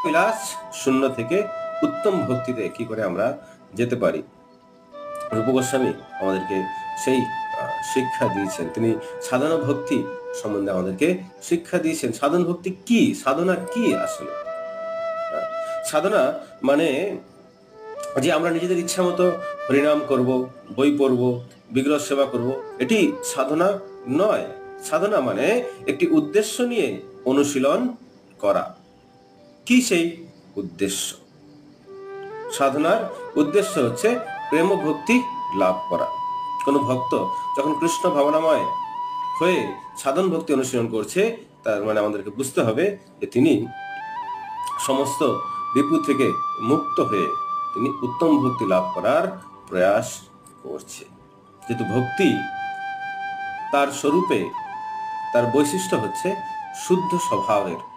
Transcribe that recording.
বিলাস শূন্য থেকে উত্তম ভক্তিতে কি করে আমরা যেতে পারি। রূপ গোস্বামী আমাদেরকে সেই শিক্ষা দিয়েছেন। তিনি সাধনা ভক্তি সম্বন্ধে আমাদেরকে শিক্ষা দিয়েছেন। সাধন ভক্তি কি, সাধনা কি আসলে? সাধনা মানে যে আমরা নিজেদের ইচ্ছা মতো হরিনাম করব, বই পড়ব, বিগ্রহ সেবা করব, এটি সাধনা নয়। সাধনা মানে একটি উদ্দেশ্য নিয়ে অনুশীলন করা। কি সেই উদ্দেশ্য? সাধনার উদ্দেশ্য হচ্ছে প্রেম ও ভক্তি লাভ করা। কোন ভক্ত যখন কৃষ্ণ ভাবনাময় হয়ে সাধন ভক্তি অনুশীলন করছে, তার মানে আমাদেরকে বুঝতে হবে যে তিনি সমস্ত রিপু থেকে মুক্ত হয়ে তিনি উত্তম ভক্তি লাভ করার প্রয়াস করছে। যেহেতু ভক্তি তার স্বরূপে, তার বৈশিষ্ট্য হচ্ছে শুদ্ধ স্বভাবের।